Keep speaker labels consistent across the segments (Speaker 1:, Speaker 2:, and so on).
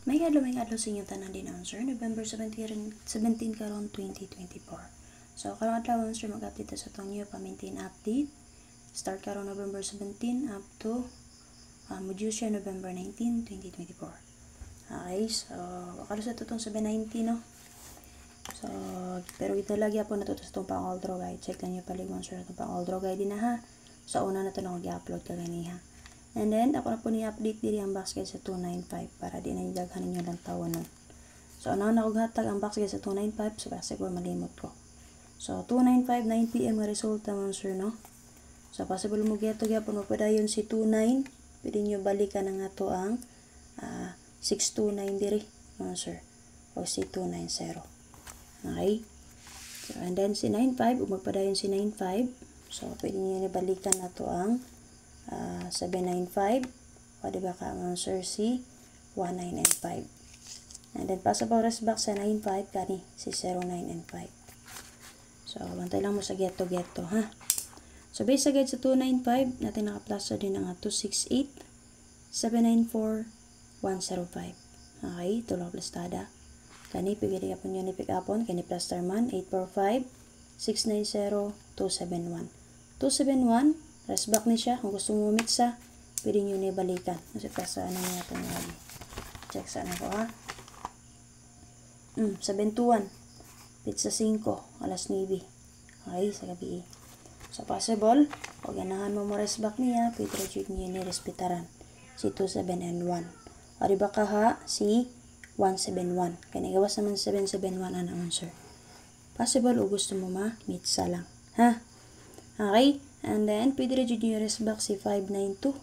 Speaker 1: May adlaw sa inyong tanan din sir. November 17 karon 2024. So karon adlaw sir mag-update sa tong new pa-maintain update. Start karon November 17 up to module siya November 19, 2024. Okay, so wakalo sa tutong 790 no. So pero ito lagi po natuto sa itong pang-all draw guide. Check lang nyo paligwan sir itong pang-all draw guide din na ha. Sa una na ito na mag-upload ka gani ha. And then, ako na po ni-update diri ang box guide sa 295 para di na nidaghan ninyo lang tawon nun. So, ano na kong hatag ang box guide sa 295 so kasi po malimot ko. So, 295, 9 PM nga resulta mo sir, no? So, possible mo geto gyapon magpadayon si 29. Pwede nyo balikan na nga to ang 629 diri, no sir? O si 290. Okay? So, and then si 95, magpadayon si 95. So, pwede nyo nabalikan na to ang 795 o diba ka mga sir si 1995 and then possible rest back sa 95 kani si 0995 so bantay lang mo sa get to ha. So base sa guide sa 295 natin naka-plaster din ang 268 794 105 okay tulong plastada kani pigili apon yun ni pick upon kani plaster man 845 690 271 271 rest back ni siya. Kung gusto mo umitsa, pwede nyo na ibalikan. Kasi pa sa ano nga ito lagi. Check sa ano ko ha. 721. Pizza 5. Alas 9. Okay, sa gabi. So possible, pag ganahan mo rest back niya, pwede rin nyo ni-respetaran. Si 27 and 1. O diba ka ha, si 171. Kaya nagawas naman 771 ang answer. Possible o gusto mo ma-mitsa lang. Ha? Okay? And then, pwede rin yung rest back si 592.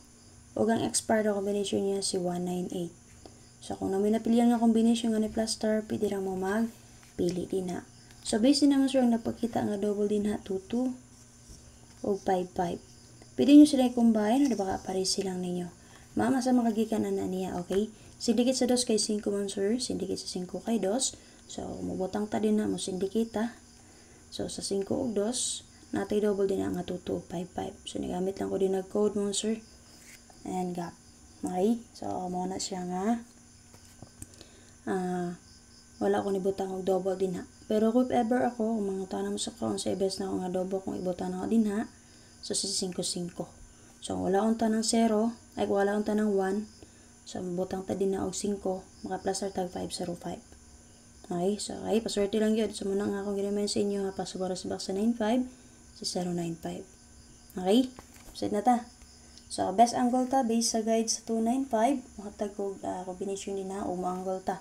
Speaker 1: O ang expired combination niya si 198. So, kung namin napilihan nga combination nga ni plaster, pwede rin mo magpili din ha. So, based din naman sir, ang napakita nga double din ha, 22 o 55. Pwede nyo sila i-combine, o diba kapare silang ninyo. Mama sa makagikan na niya, okay? Sindikit sa 2 kay 5 man sir, sindikit sa 5 kay 2. So, mabutang ta din na mo sindikit ha. So, sa 5 o 2, natay double din ang 2255. So, nagamit lang ko din nag-code mo, sir. And gap. Okay? So, muna siya nga. Wala ko nibutang og double din ha. Pero kung ever ako, kung mga tanong mo sa kaon, sa ibes na ako nga double kung ibutang ako din ha. So, si 5-5. So, wala akong tanang 0. Ay, wala akong tanang 1. So, butang ta din na og 5. Maka-plus tag 505. Okay? So, okay. Paswerte lang yun. So, muna nga akong ginamen sa inyo ha. Pasubaras back sa 95. Si 095. Okay? Set na ta. So, best angle ta, based sa guide sa 295, makatag ko combination din na, o ma-angle ta.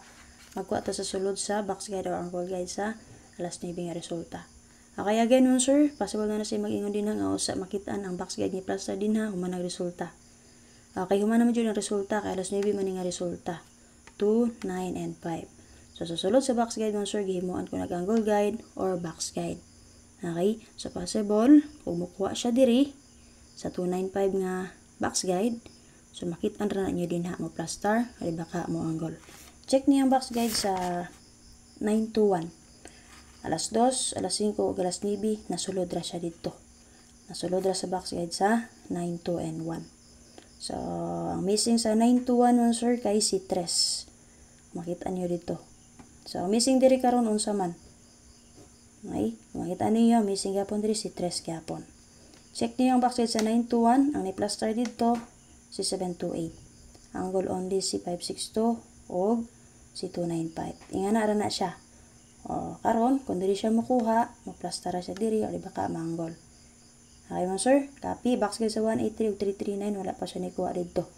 Speaker 1: Magkuha ta sa sulod sa box guide or angle guide sa alas 9 nga resulta. Okay, again mo sir, possible na siya mag-ingon din nga, o sa makitaan ang box guide ni plaster din ha, human ang resulta. Okay, human naman dyan ang resulta, kaya alas 9 man nga resulta. 2, 9, and 5. So, sa sulod sa box guide mo sir, gihimuan ko nag-angle guide or box guide. Okay? So, possible, kung mukuha siya diri sa 295 nga box guide, so, makitaan na nyo din ha mo plaster, o baka mo angle. Check niyo ang box guide sa 921. Alas 2, alas 5, o alas 9, nasulod ra siya dito. Nasulod ra sa box guide sa 92 and 1. So, ang missing sa 921 sir, kay si 3. Makitaan nyo dito. So, missing diri karon unsa man. Okay? Makita niyo, missing gapon diri si 3 gapon. Check niyo ang box guide sa 921, ang ni-plaster dito si 728. Angle only si 562 o si 295. Ingana ra na siya. O karon, kung diri siya makuha, mo-plaster ra siya diri o di baka ma-angle. Okay mo sir? Copy box guide sa 183 ug 339, wala pa siya ni kuha dito.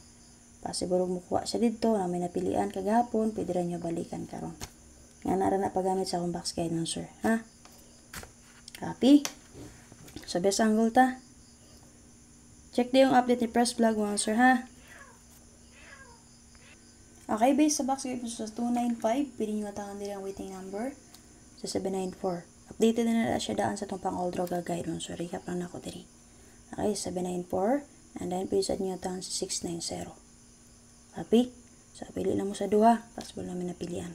Speaker 1: Possible mo kuha siya dito, na may napilian kagahapon, pwede ra niyo balikan karon. Ingana ra na paggamit sa akong box guide mo sir, ha? Copy. So, best angle ta. Check din yung update ni press vlog mo, sir, ha? Okay, base sa box guide sa 295, pwede nyo matangan din ang waiting number sa 794. Updated na na siya daan sa itong pang-all draw guide mo, sir. Recap lang ako diri. Okay, 794. And then, pwede sa nyo tangan sa 690. Copy. So, pili lang mo sa duha. Possible namin napilian.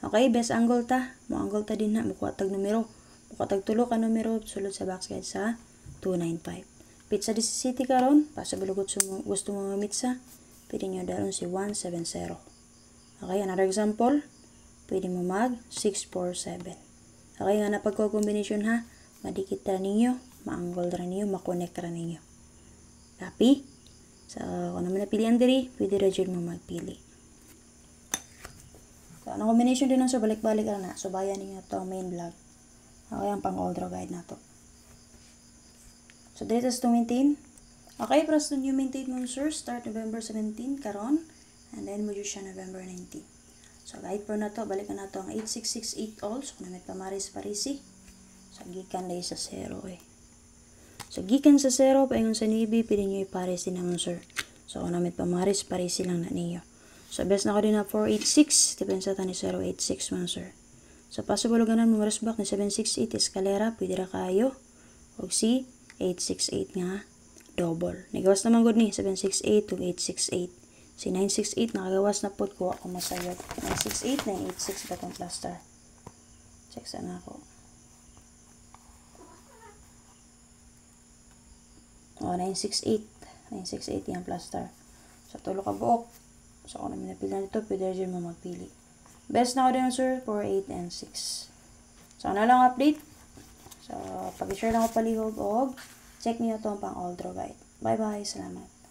Speaker 1: Okay, best angle ta. Mo angle ta din na. Mukuha tag numero. Katag tulo ka numero sulod sa box guide sa 295. Pizza di City karon, possible gusto mo mamitsa, pwede nyo daron si 170. Okay, another example. Pwede mo mag 6, 4, 7. Okay, nga na pagko-combination ha. Madikit ra ninyo, maanggol ra ninyo, makonect ra ninyo. Copy? So, kung naman napilian diri, pwede ra dyan mo magpili. So, ang combination din sa balik-balik ra na. So, bayan ninyo ito ang main vlog. Okay, ang pang-old guide na to. So, dito is to maintain. Okay, para sa new maintain mo, sir, start November 17, karon. And then, mo siya November 19. So, guide pro na to. Balikan na to ang 8668 all. So, kung namit pamaris parisi. So, gikan dahil sa 0 eh. So, gikan sa 0, paingon sa nibi, pwede nyo ipares din naman, sir. So, kung namit pamaris, parisi lang na ninyo. So, best na ko din na 486. Depensa ta ni 086 man, sir. So, possible ganan mo marisbak ni 768 eskalera. Pwede ra kayo. O si 868 nga double. Nagawas naman good ni 768 to 868. Si 968 nakagawas na po ko ako masayod. 968, 986 batong cluster. Check sana ako. O, 968. 968 yung cluster. So, tulo ka buok. So, kung namin napili na dito, pwede rin mo magpili. Best na ko din, sir, 4, 8, and 6. So, ano lang update? So, pag-share lang ako palihog og check niyo ito pang old guide. Bye-bye. Salamat.